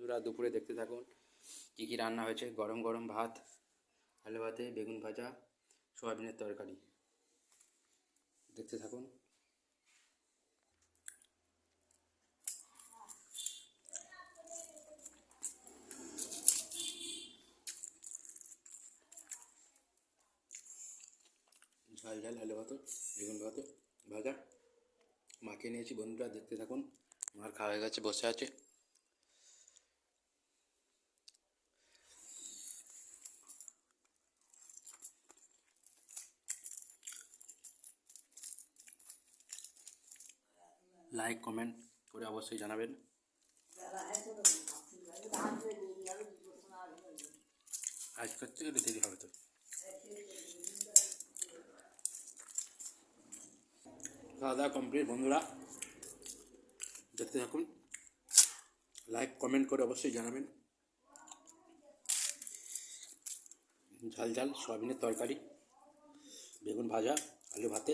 বন্ধুরা দুপুরে দেখতে থাকুন কী কী রান্না হয়েছে। গরম গরম ভাত, আলু ভাতে বেগুন ভাজা, সয়াবিনের তরকারি। দেখতে থাকুন। ঝাল ঝাল আলু ভাতে বেগুন ভাতে ভাজা মাখিয়ে নিয়েছি। বন্ধুরা দেখতে থাকুন। আমার খাওয়া হয়ে গেছে, বসে আছে। লাইক কমেন্ট করে অবশ্যই জানাবেন। আজ করতে গেলে দেরি হবে তো। খাওয়া দাওয়া কমপ্লিট। বন্ধুরা দেখতে থাকুন, লাইক কমেন্ট করে অবশ্যই জানাবেন। ঝাল ঝাল সয়াবিনের তরকারি, বেগুন ভাজা, আলু ভাতে।